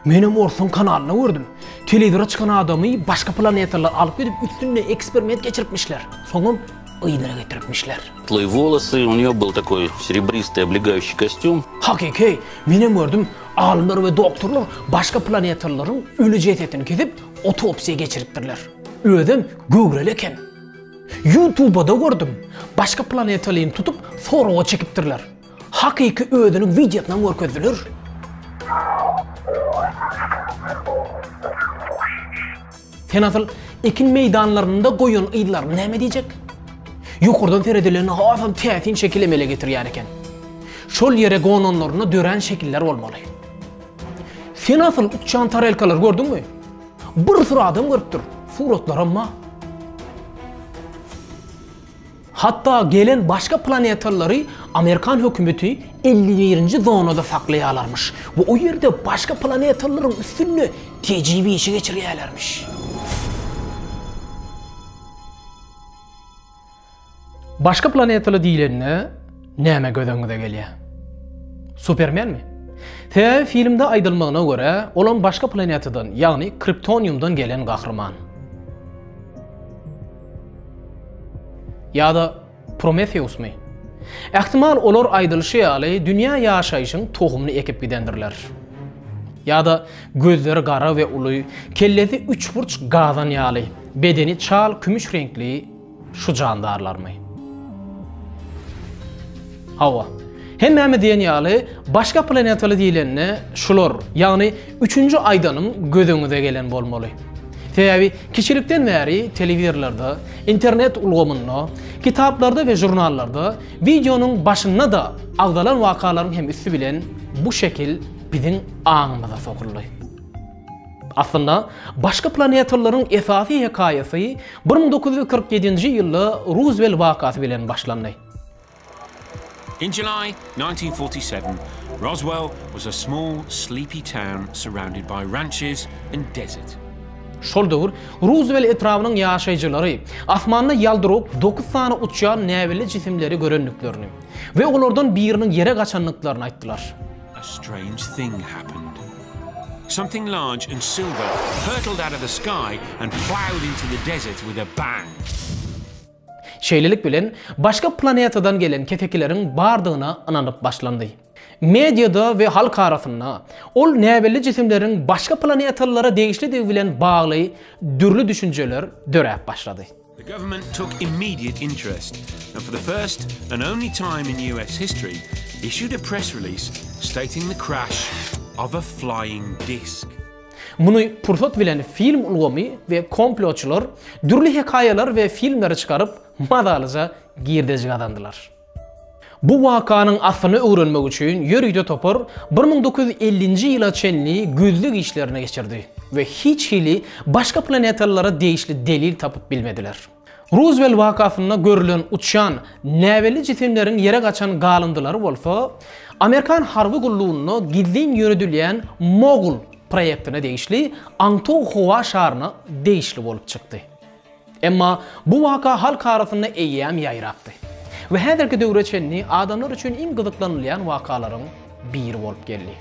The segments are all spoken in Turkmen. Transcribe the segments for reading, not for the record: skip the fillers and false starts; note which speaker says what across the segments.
Speaker 1: Menem Orson kanalına gördüm. Televizora çıkan adamı başka planetalar alıp gidip üstüne eksperiment geçiripmişler. Soňra ıýdyra getiripmişler.
Speaker 2: Светлые волосы, у нее был такой серебристый облегающий костюм.
Speaker 1: Hakiki, menem gördüm. Alimler ve doktorlar başka planetaların ölü cesetini kesip otopsiye geçiripdirler. Ödem gögrel eken. YouTube'da gördüm. Başka planetalyny tutup sorağa çekipdirler. Hakiki ödünün videosundan görkezdiler. Sen asıl ekin meydanlarında goýan ýylar näme diýjek? Ýokurdan teredilerini hafam täsin şekil emele getirýär eken. Şol ýere gonanlaryna dören şekiller bolmaly. Sen asıl uçan tarelkalar gördüňmi? Bir sıra adam görüpdir. Suratlar amma. Hatta gelen başka planetaları Amerikan hökümeti 51. zonada saklayalarmış. Ve o yerde başka planetaların üstünü tecivi işi geçiriyorlarmış. Başka planetalı diýilenine näme gödöňüze gelýär? Superman mi? Te filmde aýdylmagyna göre olan başka planetadan, yani Kryptoniumdan gelen gahrman. Ya da Prometheus mi? Ehtimal olar aýdylşy ýaly dünýä ýaşaýyşyň tohumunu ekip gidendirler. Ya da gözleri gara we uly, kellesi üç burç gazan ýaly, bedeni çal kümüş renkli şu jandarlarmy? Hawa. Hemme diýen ýaly başka planetaly diýilenine şular, ýagny 3-nji aýdanyň gödüňize gelen bolmaly. Täbi kiçilikden bäri telewizorlarda, internet ulgamynda, kitaplarda ve jurnallarda videonun başynda da agdalan wakalaryň hem üstü bilen bu şekil biziň aňymyza sokuldy. Aslında başka planetaların esasy hekaýasy 1947-nji ýylda Roosevelt wakasy bilen başlandy.
Speaker 3: In July 1947, Roswell was a small, sleepy town surrounded by ranches and desert.
Speaker 1: Şol döwür Roosevelt etrawynyň ýaşaýjylary asmanda ýaldyryp 9 sany uçýan näweli jisimleri görendiklerini we olardan biriniň ýere gaçanlyklaryny aýtdylar.
Speaker 3: A strange thing happened. Something large and silver hurtled out of the sky and plowed into the desert with a bang.
Speaker 1: Şeýlelik bilen başka planetadan gelen ketekilerin bardygyna inanyp başlandy. Medyada ve halk arasında ol näweli jisimlerin başka planetalara değişligi bilen bagly dürlü düşünceler döräp başlady.
Speaker 3: The government took immediate interest and for the first and only time in US history issued a press release stating the crash of a flying disc.
Speaker 1: Bunu pursat bilen film ulgamy ve komploçular dürlü hekaýeler ve filmleri çıkarıp madalyza girdejik adandylar. Bu wakanyň aslyny öwrenmek üçin ýörüde topar 1950-nji ýyla çenli gözlük işlerine geçirdi ve hiç hili başka planetalara değişli delil tapıp bilmediler. Roosevelt wakasynda görülen uçan näweli jisimlerin ýere gaçan galındylary bolsa, Amerikan harby gullugyny gizlin ýöredilýän Mogul proyektine değişli Anton Howa şaryna değişli bolup çykdy. Emma bu waka halk arasynda eýýäm ýaýrapdy. Ve häzirki döwre çenli adamlar üçin iň gyzyklanylýan wakalaryň biri bolup geldi.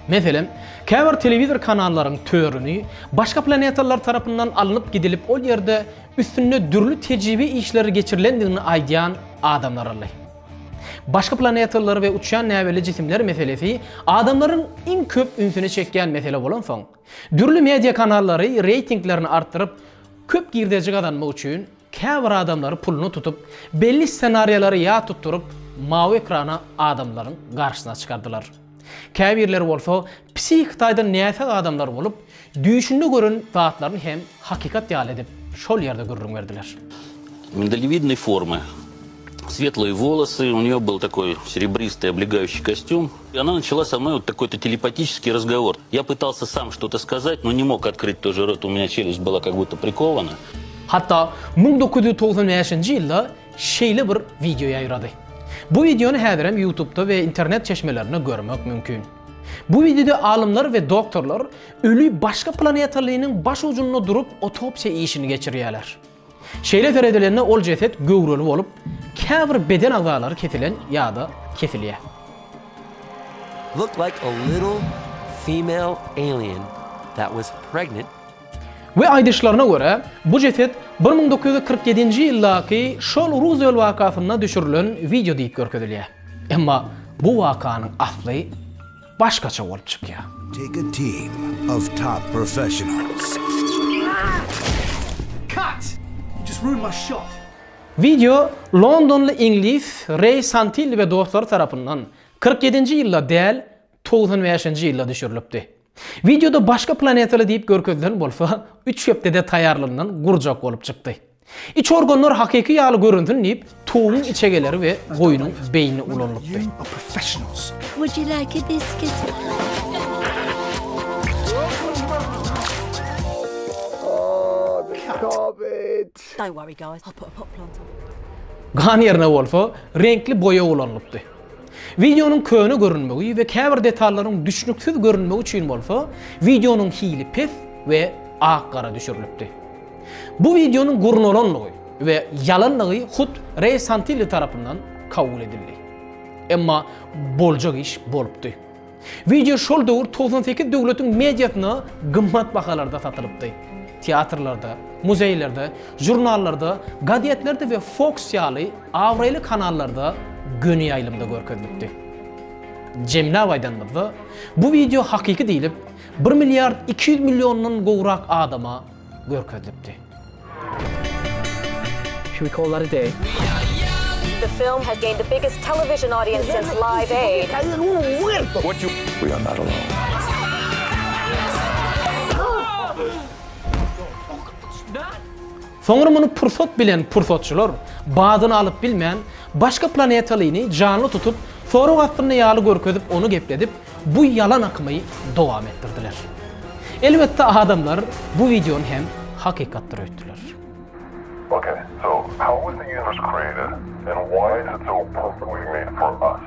Speaker 1: Meselem, käbir telewizor kanallaryň törüni başka planetalar tarapyndan alınıp gidilip o ýerde üstünde dürlü tecrübe işleri geçirilendigini aýdýan adamlar ally. Başka planetalar ve uçan näweli jisimler meselesi adamların iň köp ünsüni çekýän mesele bolan soň, dürlü media kanallary reytinglerini arttyryp köp girdejik adanmak üçin käbir adamları pulunu tutup belli senaryoları ýa tutturup mawy ekrana adamların garşyna çıkardılar. Käbirler bolsa psik taýdan näse adamlar bolup düýşünde gören zatlaryny hem hakikat ýaly edip şol ýerde görüň berdiler.
Speaker 2: Миндалевидной формы. Светлые волосы, у нее был такой серебристый облегающий костюм. И она начала со мной вот такой-то телепатический разговор. Я пытался сам что-то сказать, но не мог открыть тоже рот, у меня челюсть была как будто прикована.
Speaker 1: Hatta 1995-nji ýylda şeýle bir video ýaýrady. Bu videonu häzirem YouTube'da ve internet çeşmelerinde görmek mümkün. Bu videoda alimler ve doktorlar ölü başka planetalynyň baş ucunda durup otopsiya işini geçirýärler. Şeýle teredilerine ol ceset göwreli bolup, käbir beden agzalary kesilen ýa-da kesilýär.
Speaker 4: Looked like a little female alien that was pregnant.
Speaker 1: Ve aydışlarına göre bu ceset 1947-nji ýyldaki şol Roosevelt wakasyna düşürilen video diýip görkezilýär. Emma bu wakanyň asly başgaça bolup çykýar.
Speaker 5: Take a team of top professionals.
Speaker 6: Cut! You just ruined my shot.
Speaker 1: Video Londonlu İngiliz Ray Santilli ve dostları tarafından 47-nji ýylda däl 95-nji ýylda düşürilipdi. Videoda başka planetaly diýip görkezlen bolsa 3 hepdede taýarlanan gurjak bolup çykdy. İç organlar hakiki ýaly görüntün diýip tuğun içegeleri ve goýunyň beýni ulanlypdy.
Speaker 6: You are professionals.
Speaker 7: Would you like a biscuit? Don't worry, guys. I'll put a pot plant on.
Speaker 1: Gan ýerine bolsa renkli boýa ulanlypdy. Videonun köňe görünmegi ve käbir detallaryň düşnüksiz görünmegi üçin bolsa, videonun hili pes we ak-gara düşürilipdi. Bu videonun gurnolanlygy we yalanlygy hut Ray Santilli tarapyndan kabul edildi. Emma boljak iş bolupdy. Video şol döwür 98 döwletiň mediasyna gymmat bahalarda satylypdy. Teatrlarda, muzeylerde, jurnallarda, gazetelerde ve Fox ýaly awraýly kanallarda gönü ýaýlymda görkezilipdi. Jemna aýdanmyzda bu video hakiki diýilip 1 milyard 200 milyondan gowrak adama görkezilipdi.
Speaker 4: Should we call that a day?
Speaker 8: The film has gained the biggest television audience since Live Aid.
Speaker 5: We are not alone.
Speaker 1: Soňra muny pursat bilen pursatçylar badyny alyp bilmän başka planetalyny canly tutup sorak astyny ýaly görkezip onu gepledip bu yalan akymy dowam etdirdiler. Elbetde adamlar bu videony hem hakykatdyr öýtdiler.
Speaker 9: Okay, so how was the universe created, and why is it so perfectly made for us?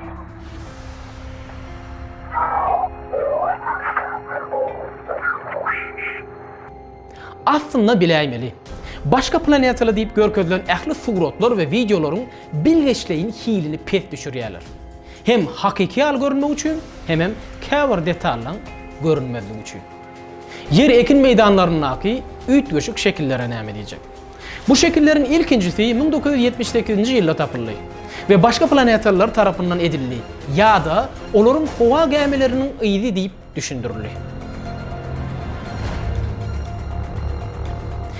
Speaker 1: Aslında biläýmeli. Başka planetaly diýip görkezilen ähli suratlar we videolaryň bilgeçleýin hilini pes düşürýärler. Hem hakiki al görünmek üçin, hem käbir detallaň görünmezligi üçin. Yer ekin meýdanlarynyňky üýt göşük şekillere näme diýjek. Bu şekillerin ilkincisi 1978-nji ýylda tapyldy ve başka planetalar tarapyndan edildi ýa-da olaryň howa gämeleriniň ýyzy diýip düşündirildi.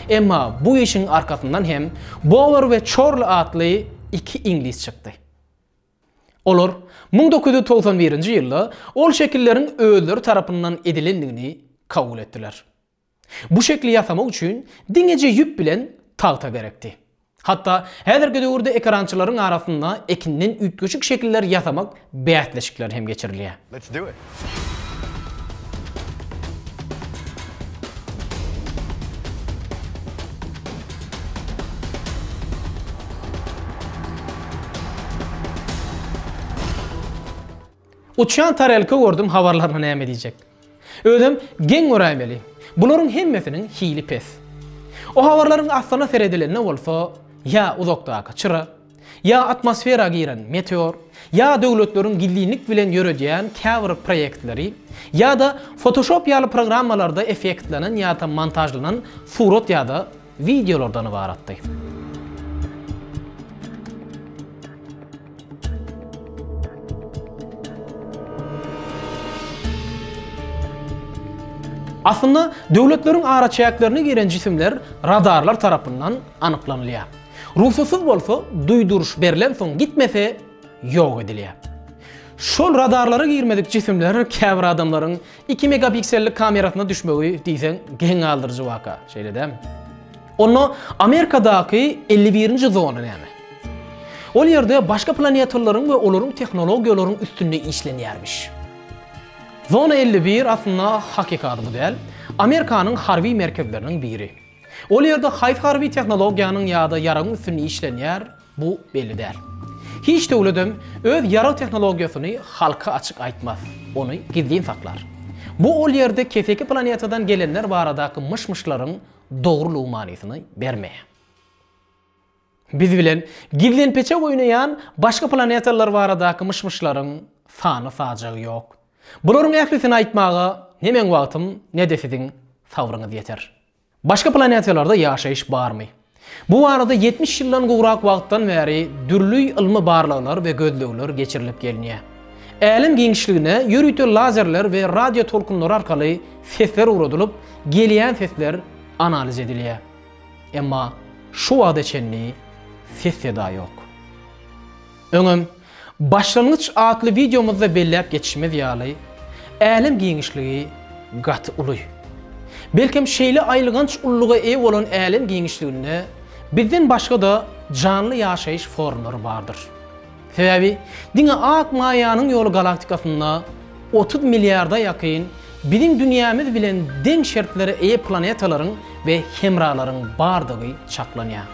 Speaker 1: Emma bu işin arkasından hem Bower ve Chorley adlı iki İngiliz çıktı. Olar 1991-nji ýylda ol şekillerin öýleri tarapyndan edilendigini kabul etdiler. Bu şekli ýasamak üçin diňeje ýüp bilen tagta gerekdi. Hatta häzirki döwürde ekrançylaryň arasynda ekinden üýtgeçik şekiller ýasamak bäýatleşikler hem geçirilýär.
Speaker 9: Let's do it.
Speaker 1: Uçan tarelka gördüm havarlarına näme diýjek. Ödüm geň görämeli. Bularyň hemmesiniň hili pes. O havarlaryň aslana seredilenine bolsa, ya uzakdaky çyra, ya atmosfera giren meteor, ya döwletleriň gillilik bilen ýöredýän käbir proyektleri, ya da Photoshop ýaly programmalarda efektlenen ýa-da montajlanan surat ýa-da videolardan ibaratdy. Aslında döwletleriň araçaýaklaryna giren jisimler radarlar tarapyndan anyklanylýar. Ruhsasyz bolsa duýduruş berilen soň gitmese ýok edilýär. Şol radarlara girmedik jisimler käbir adamlaryň 2 megapiksellik kamerasyna düşmegi diýsen geň aldyrjy waka, şeýle dämi? Onu Amerikadaky 51-nji zona näme? Ol ýerde başka planetalaryň we olaryň tehnologiýalaryň üstünde işlenýärmiş. Zona 51 aslında hakikat bu değil. Amerika'nın harbi merkezlerinin biri. Ol yerde harbi teknologiyanın ya da yaranın üstünü işlenýär, bu belli der. Hiç döwletim öz yara teknologiýasyny halka açık aýtmaz, onu gizlin saklar. Bu ol yerde keseki planetadan gelenler baradaky mışmışlaryň dogrulygy manysyny bermeýär. Biz bilen gizlen peçe oýnaýan başka planetalar baradaky mışmışlaryň sany sajagy ýok. Bularyň ählisini aýtmagy nemen wagtym ne desediň sabrıňyz ýeter. Başga planetalarda ýaşaýyş barmy? Bu arada 70 ýyldan gowrak wagtdan bäri dürlü ilmi barlyklar we gözlegler geçirilip gelýär. Älim giňişligine ýörüýtür lazerler we radio tolkunlar arkaly sesler uradylyp, gelýän sesler analiz edilýär. Emma şu wagda çenli ses seda ýok. Öňüm başlangıç adly videomuzda belläp geçişimiz ýaly älim giňişligi gaty uly. Belkim şeýle aýlygynç ulluga ew bolan älim giňişliginde bizden başga da canlı ýaşaýyş formlary bardyr. Sebebi diňe ak maýanyň ýolu galaktikasynda 30 milliarda ýakyn bizim dünýämiz bilen deň şertlere eýe planetalaryň we hemralaryň bardygy çaklanýar.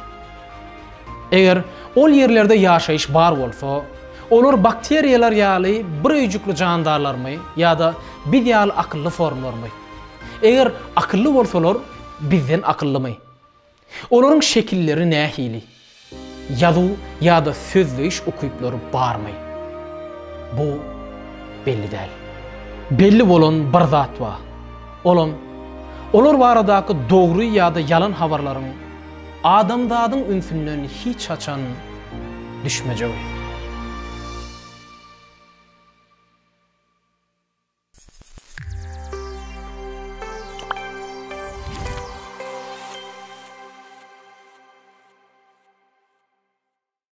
Speaker 1: Eger ol ýerlerde ýaşaýyş bar bolsa, olar bakteriýalar ýaly bir öýjükli jandarlarmy ýa-da biz ýaly akylly formlarmy? Eger akylly bolsalar, bizden akyllymy? Olaryň şekilleri nähili? Ýazy ýa-da sözleýiş okuyuplary barmy? Bu belli däl. Belli bolan bir zat bar. Olar baradaky dogry ýa-da yalan habarlaryň adamzadyň ünsünden hiç açan düşmejegi.